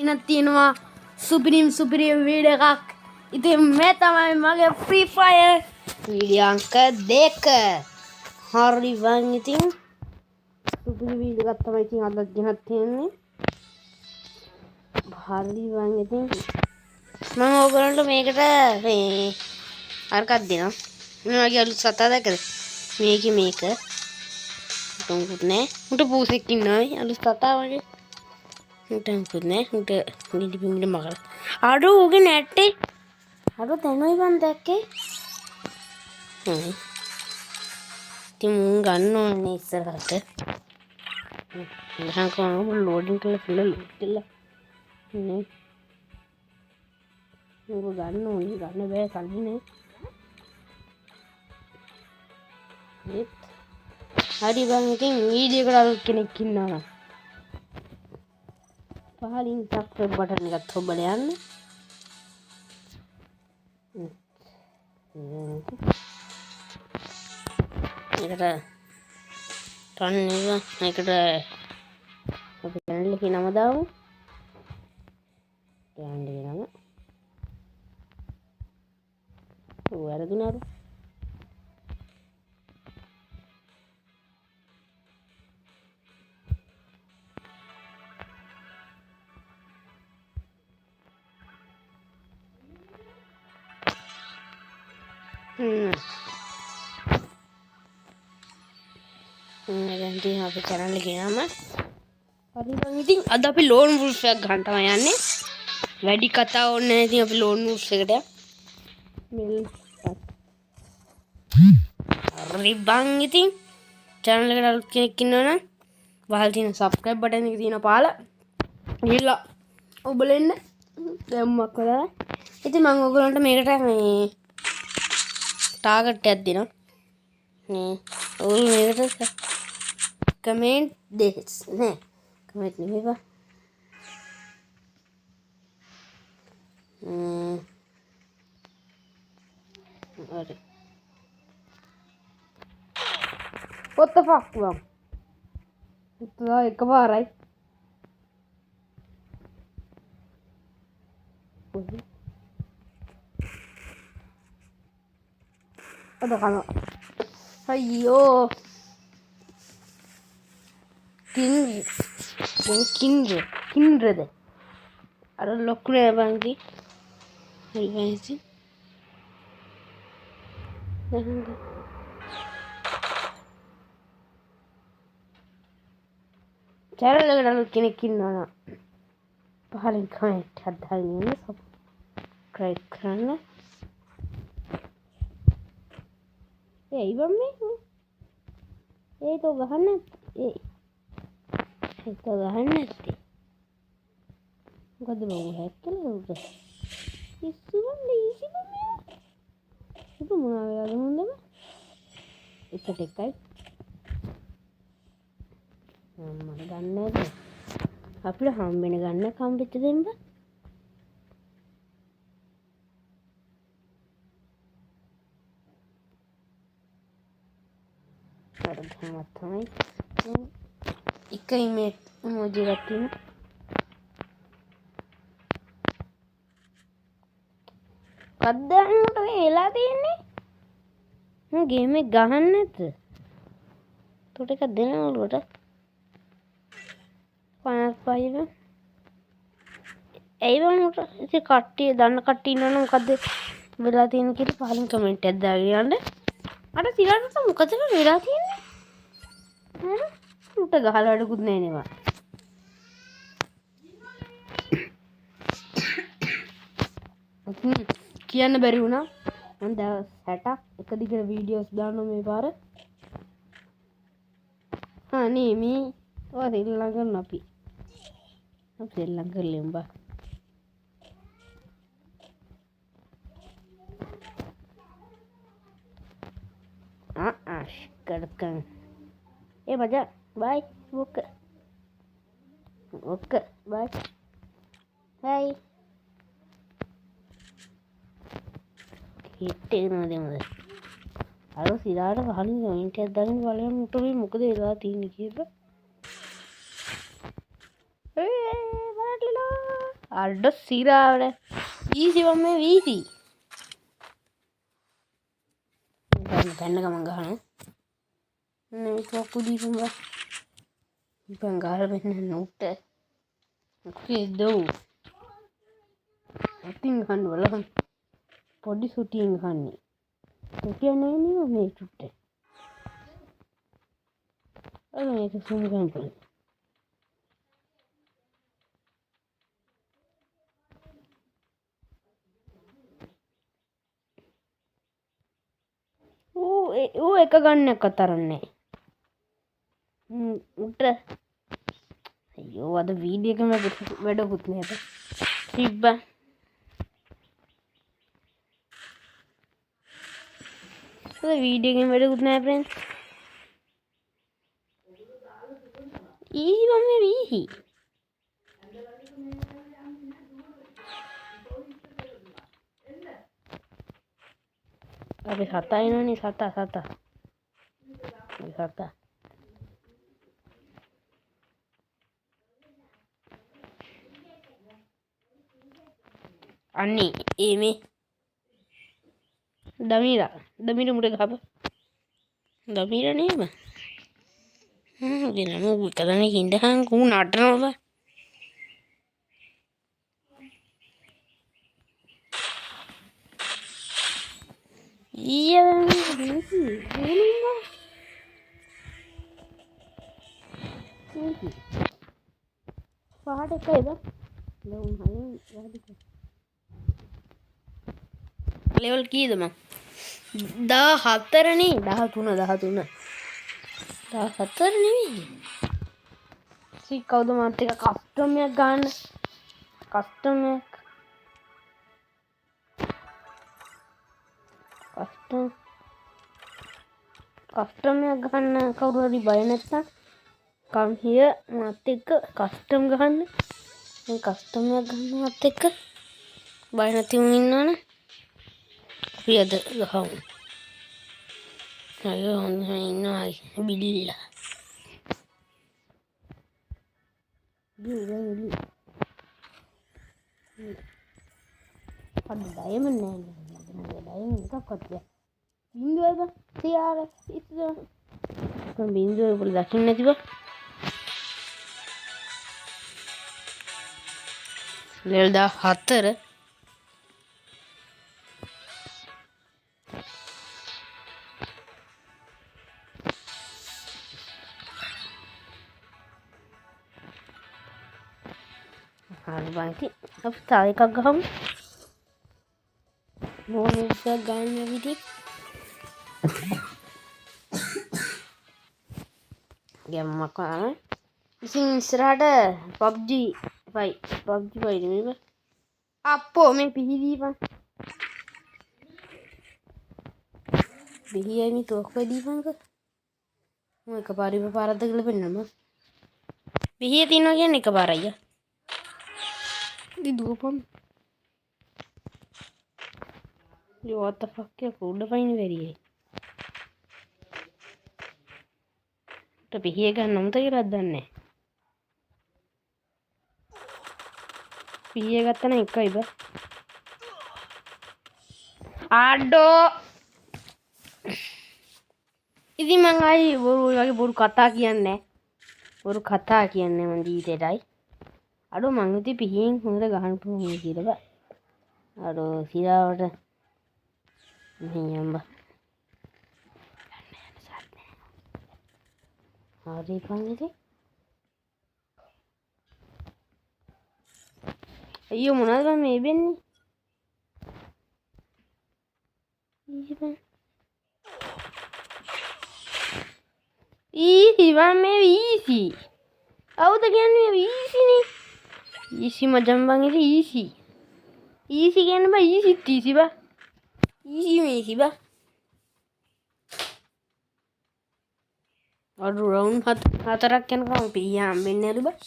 ඉන තියෙනවා සුපිරිම් වීඩියෝ එකක්. ඉතින් මේ තමයි මගේ ෆ්‍රී ෆයර් වීඩියෝ අංක 2. හරි වන් ඉතින් සුපිරි වීඩියෝ එකක් තමයි ඉතින් අද ගෙනත් තියෙන්නේ. හරි වන් ඉතින් මම ඔයගොල්ලන්ට මේකට මේ අරකක් දෙනවා. මේ වගේ අලුත් සතා දැකද? මේක උටුකුත් නෑ. උට පූසෙක් ඉන්නවා අලුත් සතා වගේ. උටුකුත් නෑ. උට නිදි පිඹිට මකලා. අඩෝ උගේ නැට්ටේ. අඩෝ තනොයි මන් දැක්කේ. ඉතින් මුන් ගන්න ඕනේ ඉස්සරහට. මම කොහොමද ලෝඩින් කරලා ෆිල් ලෝඩ් කරලා නේ. ඒක ගන්න ඕනේ. ගන්න බෑ කන්නේ. හරි බං ඉතින් වීඩියෝ එකට අලුත් කෙනෙක් ඉන්නවා නම් පහලින් සබ්ස්ක්‍රයිබ් බටන් එකත් ඔබලා යන්න. ඒකට තන්නේ ඒකට අපි channel එකේ නම දාමු. channel එකේ නම වැරදුනාද? nanti aku channel lagi nama. Hari bang itu ada api lone wolf ya घंटा में याने. Wedi kata onne itu api lone wolf segera. Mil. Hari bang itu channel lagi dalam kini na. Bahal thina subscribe button itu thina pala. Gila. Oh boleh ne? Demam kala. Itu mango golongan mereka me. Target tet dina. නේ ඔයගොල්ලෝ මේකට comment දෙස් නේ comment නෙමෙයිපා හරි what the fuck bro ඉතලා එකපාරයි අද කන අයියෝ කින්රද අර ලොකුනේ බංගි හරි වයිසි channel එකට අලුත් කෙනෙක් ඉන්නවා නම් පහලින් කමෙන්ට් එකක් දාගෙන ඉන්න සබ්ස්ක්‍රයිබ් කරන්න ඒ ඉවම් මේ ඒක ගහන්න ඒක ගහන්න නැත්තේ මොකද මම හැක් කළා උඩ ඉස්සුවන්නේ ඊසි බම්මේ ඒක මොනවා වෙලාද හොඳම එකට එකයි මම ගන්න නේද අපිට හම්බෙන ගන්න කම්පිට දෙන්න තමයි එක ඉමේජ් emoji එකක් තියෙනවා කද්දාන්නට වෙලා තියෙන්නේ මම ගේම් එක ගහන්න නැද්ද උඩට එකක් දෙනවා උඩට 55 ඒ වුණාට ඉතින් කට්ටිය දන්න කට්ටිය ඉන්නවනේ මොකද්ද වෙලා තියෙන්නේ කියලා පහලින් කමෙන්ට් එකක් දාගෙන යන්න අර සිරාට මොකද වෙලා තියෙන්නේ උට ගහලා වැඩකුත් නෑ නේ කියන්න බැරි වුණා මම දවස් 60ක් එක දිගට වීඩියෝස් දානවා මේ පාර නේ මේ ඔය දෙල්ලම් කරන අපි දෙල්ලම් කරලෙම් බා කරකන් ඒ මචං බයි ඔක්ක බයි හයි හිට් එක නෝදෙමද අර සිරාට පහලින් කමෙන්ට් එකක් දාගෙන බලන්න උටුනේ මොකද වෙලා තියෙන්නේ කියලා බලන්න අඩ සිරාවට ඊසි මේ වීසි පැන්න ගමන් ගහන පොක්කු දීපුම ඉපන් ගාල වෙන්න නොට දව් ඇතින් කන්න වලහන් පොඩි සුටියෙන් කන්නේ සුටියන්නේ නම මේ චුට්ට අ මේක සුමිකන්පල ඌ එක ගන්න කතරන්නේ උට අයෝ අද වීඩියකම වැඩකුත් නෑත තිබ්බ වීඩියකෙන් වැඩකුත් නෑ ප්‍රෙන්ස් ඊවම වීහි අපි සතයිනනි සතා අන්නේ ඒ මේ දමීර මුට ගහප දමීර නේම ගෙනම එකදන හින්දහන් කූ නටනොව පහට එකයිද ලෙවල් කීදම 14නේ 13 14 නෙවෙයි කවුද මාත් එක කස්ටමයක් ගන්න කස්ටමයක් ගන්න කවුරු හරි බය නැත්තම් කම් හිය මාත් එක්ක කස්ටම් ගහන්න මේ කස්ටමයක් ගන්න මාත් එක්ක බය නැති වුන් ඉන්නවනේ අපි අද ගහමු අයෝ හොඳ ඉන්නවා බිලිලා අද ඩයමන්ඩ් නෑ ඩයමන්ඩ් එකක්වත් බෑ බින්දුවද තියාර ඉස්සර කොහොම බින්දුව වල දකින්න නැතිව ලෙවල් 14 හරි බංකි අපි තව එකක් ගහමු මොනිටර් ගන්න විදිහ ගැම්මක් කරන ඉතින් ඉස්සරහට PUBG 5 නෙමෙයි අප්පෝ මේ පිහිදීපන් පිහියයි මේ තෝක් වෙදීපන්ක මම එකපාරට පාරද්ද කියලා පෙන්නම පිහිය තියනවා කියන්නේ එකපාර අයියා දුවපන් what the fuck එක උඩ පයින් වෙරියයි ට පිහිය ගන්න උන්ට කියලා දන්නේ පිහිය ගත්තා නම් එකයි බා ආඩෝ ඉතින් මං ආයි වගේ බොරු කතා කියන්නේ මං ජීවිතේටයි අඩෝ මං ඉතින් පිහියෙන් හොඳට ගහන්න පුළුවන් කියලා බා අඩෝ සිරාවට මෙහෙම හරි පංගිති අයියෝ මොනවද මම මේ වෙන්නේ ඊසි මම මේ ඊසි අවුද කියන්නේ ඊසිනේ ඊසි මචං බං ඉතින් ඊසි කියන්නේ බා ඊසිත් ඊසි බා ඊසි මේසි බා අර රවුන්ඩ් 4ක් යනකම් පියා හම්බෙන්නේ නැලු බා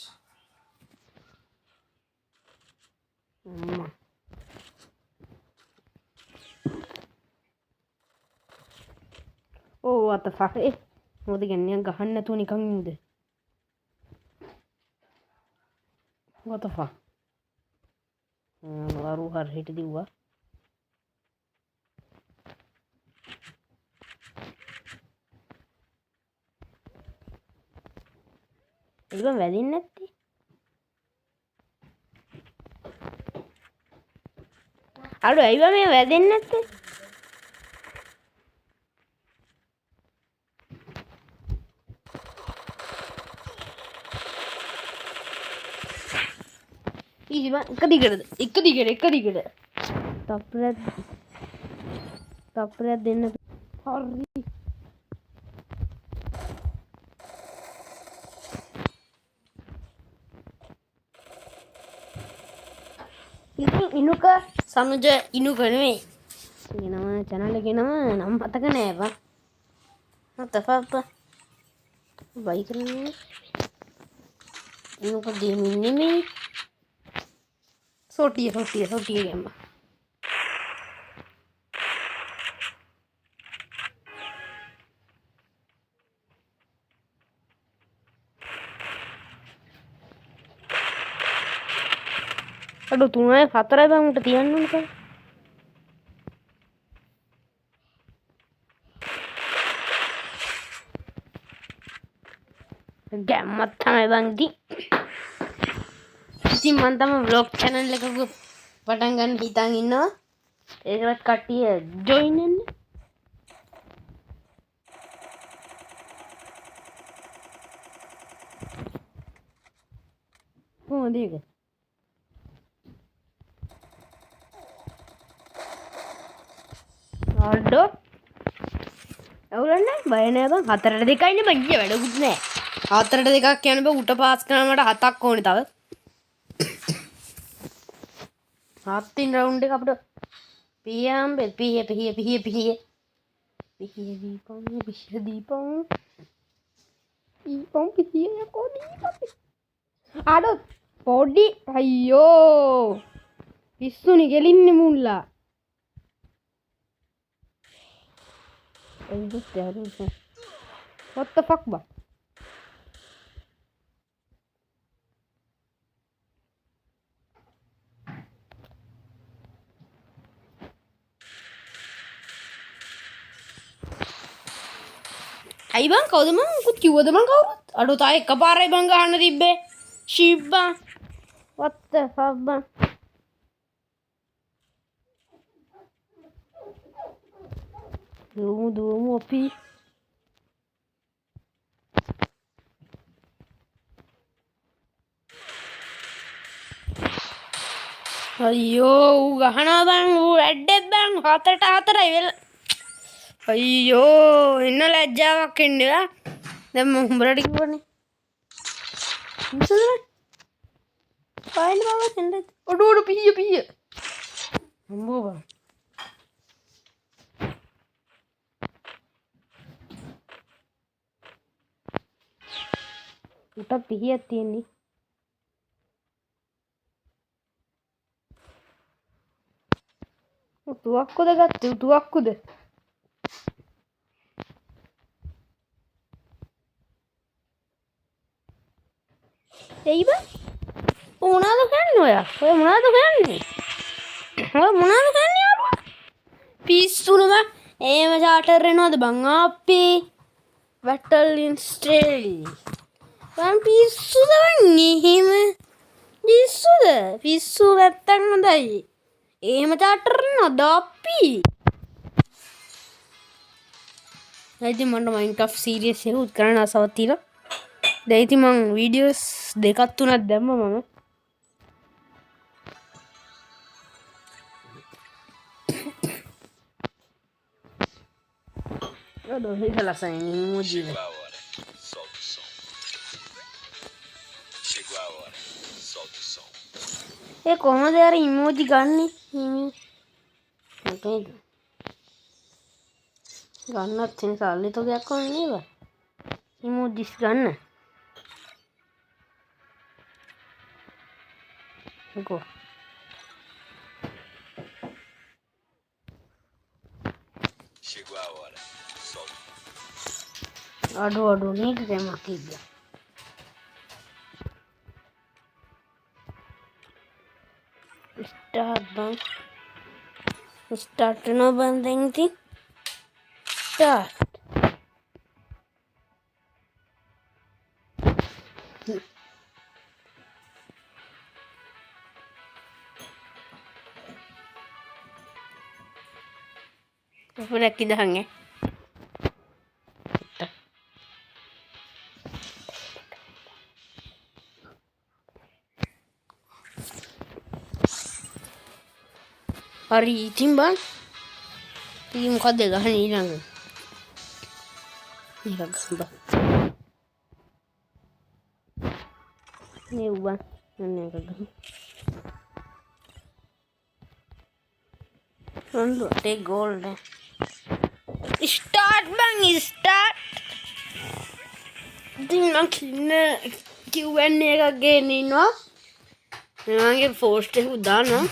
අම්මා ඕ what the fuck මොකද කියන්නේ ගහන්න නැතුව නිකන් ඉන්නද what the fuck वारू हर हिट दिवा इल्लो වැදින්නේ නැත්තේ අර ඇයිවා මේ වැදෙන්නේ නැත්තේ ඊවා එක දිගට තප්පරයක් දෙන්න හරි ඉනුක සනුජ ඉනුක නෙමෙයි ගෙනම channel එකේ නම නම් මතක නෑ බා තපප්පා බයි කරන්නේ ඉනුක දෙමින් නෙමෙයි සෝටිය ගම්ම අඩු 3යි 4යි බං උට තියන්න ඕන කර ගැම්මත් තමයි බං ඉතින් මම තමයි vlog channel එකක පටන් ගන්න හිතන් ඉන්නවා ඒකට කට්ටිය join වෙන්න කොහොමද ඒක අඩෝ අවුලන්නේ බය නෑ බං 4ට 2යිනේ බං ගිය වැඩකුත් නෑ 4ට 2ක් කියන්න බෑ උට පාස් කරන්න මට 7ක් ඕනේ තව 7 රවුන්ඩ් එක අපිට පියම් පිය දීපම් අඩෝ පොඩි අයියෝ පිස්සුනි ගෙලින්නේ මුල්ලා what the fuck ba අයි බං කවුද මං උකුත් කිව්වද මං කවුරුත් අඩෝ තා එකපාරයි බං ගහන්න තිබ්බේ ෂිබ්බා what the fuck බං දුවමු අපි අයියෝ ඌ ගහනවා බං ඌ ඇඩ්ඩෙක් බං 4ට 4යි වෙල අයියෝ එන්න ලැජ්ජාවක් එන්නේ දැන් මම උඹලට කිව්වනේ මුසල පායින් බාලා එන්න ඔඩ පිය අම්මෝ බං උට පිහියක් තියෙන්නේ තුවක්කුද ගත්තේ තුවක්කුද එයි බං මොනවද කියන්නේ ඔය මොනවද කියන්නේ යාළුවා පිස්සුනේ බං එහෙම චාටර් එනවද බං අපේ වැටලින් ස්ටේල් බං පිස්සුද බං එහෙම පිස්සු නැත්තම් හොඳයි එහෙම චාටර් එනවද අපි ඉතින් මට Minecraft සීරීස් එක උත් කරන්න ආසාවක් තියෙනවා දැන් ඉතින් මං වීඩියෝස් දෙකක් තුනක් දැම්මා මම අඩෝ ඒක ලස්සනයි ඉමෝජි ඒ කොහොමද අර ඉමෝජි ගන්නෙ මොකේද ගන්නත් තියෙන සල්ලි තෝගයක් ඕනේ නේද ඉමෝජිස් ගන්න Go. Chegou a hora. Solta. Adoro, nem que tem uma quibia. Start bang. Start no banding thing. Start. Apa nak kita hang hari timbang. Tim kau dega hani lang. Ni kagamba. Ni uban. Ni kagamba. Undo take gold. Start bang, start. Din nak Q&A එකක් ඉන්නවා. මගේ post එක උදානවා.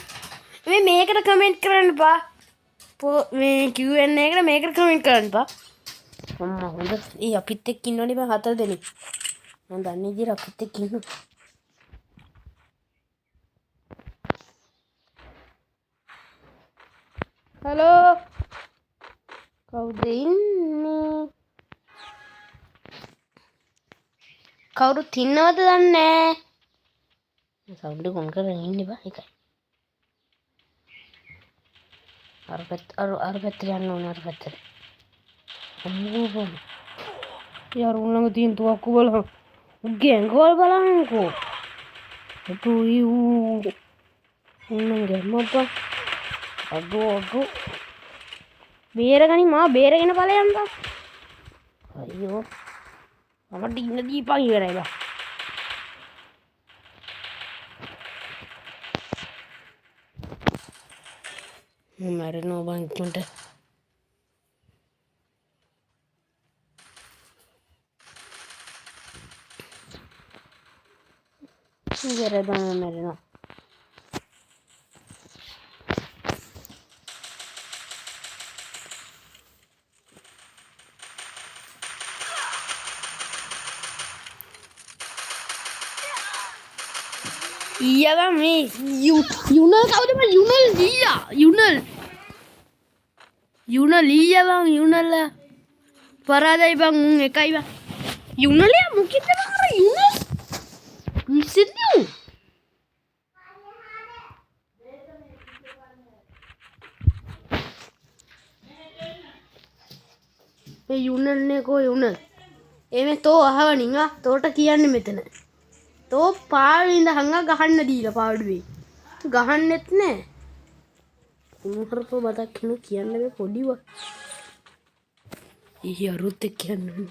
මේ මේකට comment කරන්න බා. මේ Q&A එකට මේකට කමෙන්ට් කරන්න බා. අම්මා හොඳ. අපිත් එක්ක ඉන්නවනේ බා 4 දෙනෙක්. මම දන්නේ ඉතින් අපිත් එක්ක ඉන්නවා. හලෝ. කවුද ඉන්නේ? කවුරුත් ඉන්නවද දන්නේ නැහැ. සවුන්ඩ් කොන් කරගෙන ඉන්නේ බා එකයි. අර පැත්තට යන්න ඕනේ අර පැත්තට. අම්මෝ. යාර උන්නඟ තියෙන තුවක්කු බලන්න. උගේ ඇඟවල බලන්නකෝ. උතුයි උන්නඟ ගැම්මප්පා. අගෝ. බේරගනි මාව බේරගෙන ඵලයන් බා. අයියෝ. මට ඉන්න දීපන් ඉවරයි බා. මරනවා බං ඉක්මනට. ඉවරයි බං මරනවා. ඊයවා මේ යුනල් කවුද මම යුනල් ලීයා යුනල් ඊයා බං යුනල් පරාදයි බං උන් එකයි බං යුනලයා මොකෙද බං අර යුනල් ඉස්සෙන්නේ මේ යුනල් නේ කෝ යුනල් එමේ තෝ අහවනින් තෝට කියන්නේ මෙතන තෝ පාවින්ද හංගා ගහන්න දීලා පාඩුවේ ගහන්නෙත් නෑ උන්හරපෝ බතක් කෙනෙක් කියන්න බෑ පොඩිව ඊ අරුත් එක්ක කියන්නේ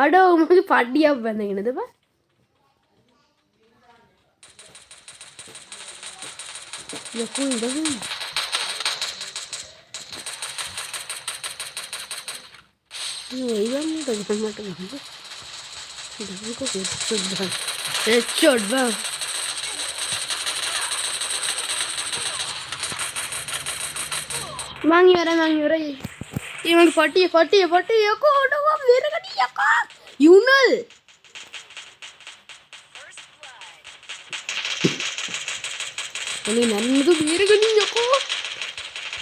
අඩ උමගේ පඩියක් බැඳගෙනද බා යකෝ ඉඳගෙන ඒගොල්ලෝ මට ගහන්න ඉතින්කෝ headshot bang mang iwarai iman pati yako udah gua berekan yako Yunal ini nani itu berekan yako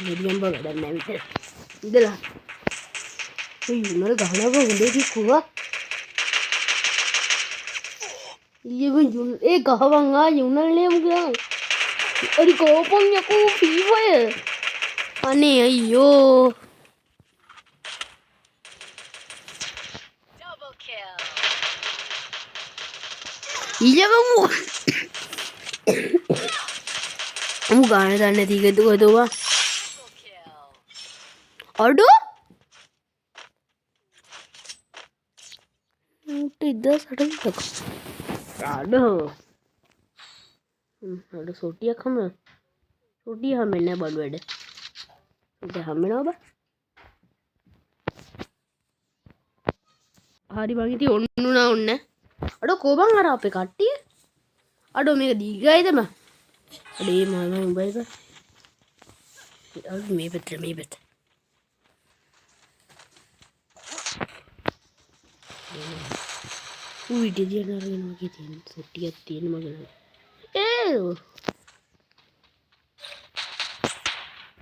jadi yang bawa dan nanti itulah Yunal gahana bang udah di kuat ये भी कहवांगा यूनल ने मुझे अरे कोपंग या को फीवर अने अयो ये वो गाने दाने थी के तो वा ऑडो तो इधर सड़क तक ada sotia kamu sotia hamilnya baru ada udah hamil apa hari bang itu onnuna onne ada kobang ara ape kattiya ada meka diga ida ma ada e mama umbai ka ada me bet Wih dia naruhin lagi tin, sotiat tin magana.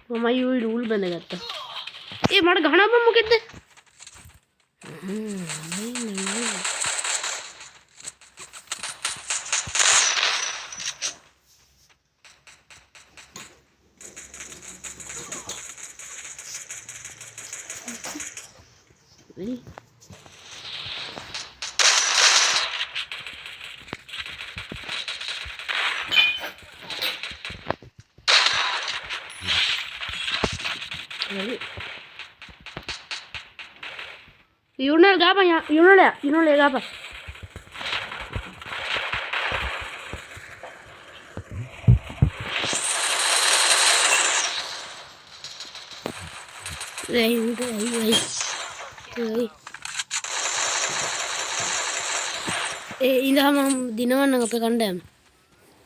මම යූයි rule බඳගත්තා. ඒ මට ගහනවා බං මොකෙද්ද? Yunel gapa ya? Yunel ya? Yunel ya gapa? Ini sama dinawan nggak pekandam.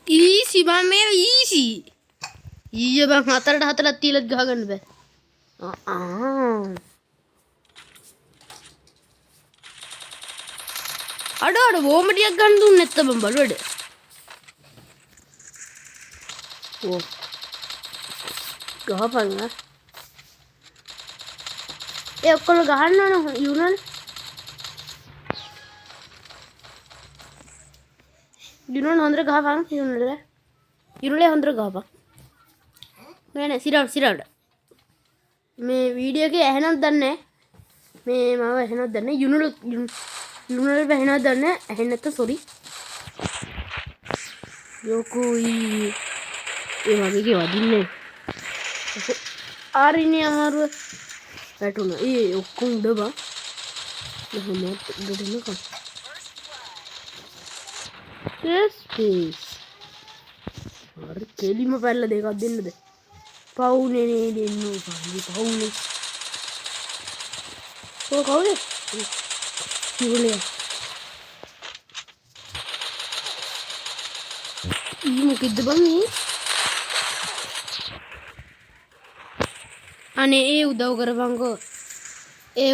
Easy bang, me easy. Iya bang, hatar tilat gagan be. Ada bom dia gandum netta bang baru ada. Oh, gapa nggak? Kalau gahan na Yunel. Yunel hundred gapa Yunel. Yunel hundred gapa. मैंने सिराड़ मैं video के अहना दन्ने मैं मावा अहना दन्ने यूनल पे अहना दन्ने अहना तो sorry यो कोई ये मागे के वादी ने आ रही नहीं हमारे बैठो ना ये ओक्कों डबा नहीं मैं डबा ना कम यस प्लीज अरे केली में पहले देखा दिन दे पाउने ने देनु पानी पाउने तो कौन बोले ये मुकिद बंगी अने ए उदाव कर बांगो ए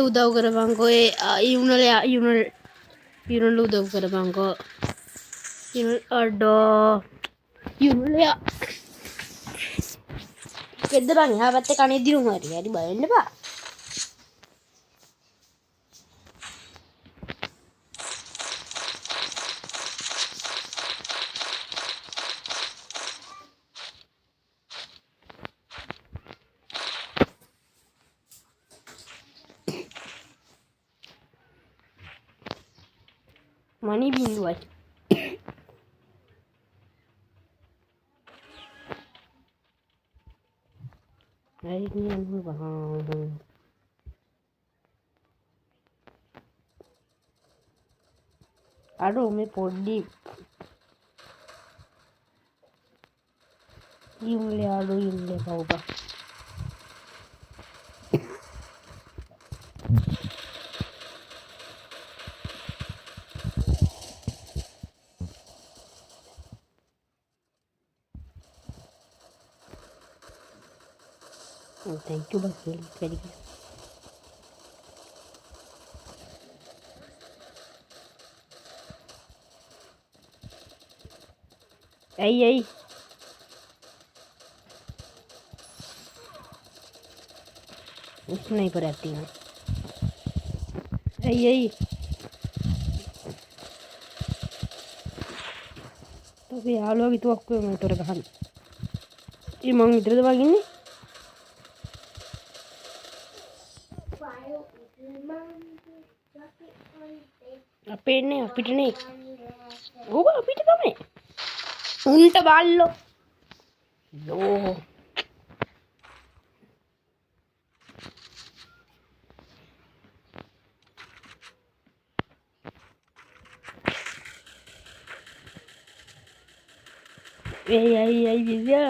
यूनल उदाव कर बांगो यूनल अडो यूनल या Kedde bang ha batte kane diru hari bayenna ba mani binduai ini anu bang aduh me poddi yunle kauba thank you bang very good ay नहीं पर आती है ay tapi halo gitu aku yang motor bahan ini mau ngidra begini apa ini gua apa itu kamu unta ballo yo ay bisa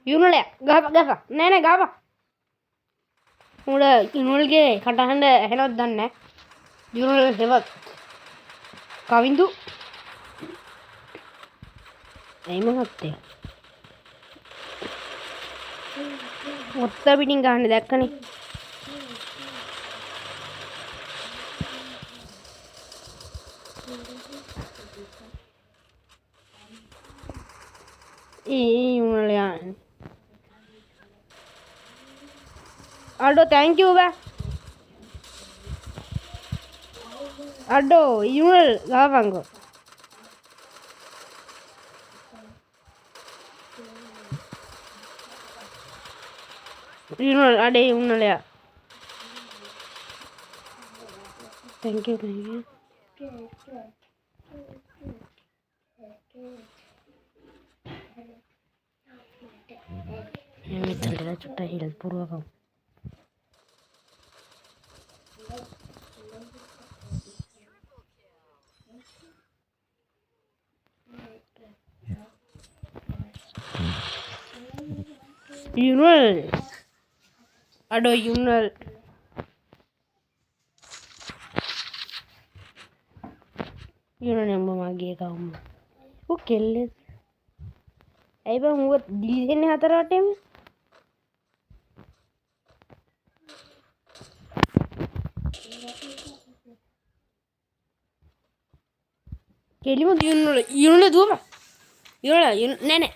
Yunel ya gapa nene gapa udah Yunel ke katahan deh hendak dan ne Yunel hebat kawindu emang hati මොත්ත පිටින් ගහන්නේ දැක්කනේ Iya, Aldo, thank you, ba. Aldo, Yunal, gawango. Yunal, ade Yunal ya. Thank you, thank you. Ini terlihat sudah hilang purwa kau. Yunal, ado Yunal. Yunal yang memagi kaum. Oke, let. Ayo bang, buat di sini hatar atem. Kelima Yunal, Yunal dua. Yunal, nenek.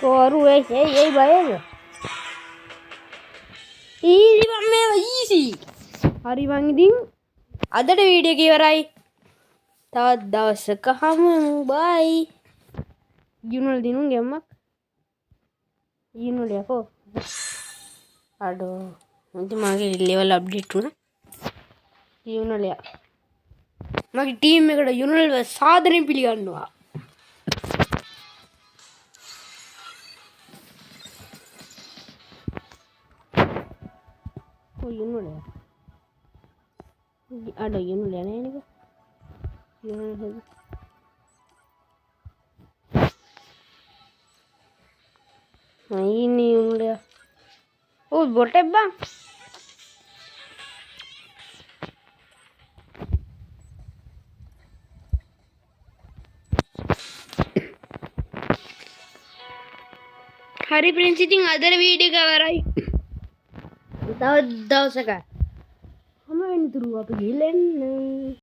Baru bayar. Easy bamme easy. Hari bang ding. Ada video ki warai. Tawat dawasaka hamu bye. Yunal dinung gemmak. Yunal ya ko. Aduh, nanti magi level update na. Yunal ya. Magi team me kada Yunal sadhane pili gannuwa. Oh, Yunal ya. Ada Yunal ya ini ko. Yunal. Nah, ini Yunal ya. Oh, botep bang. Hari prinsip ada video kawarai. Tahu saka. Hama ini turu apa gilen?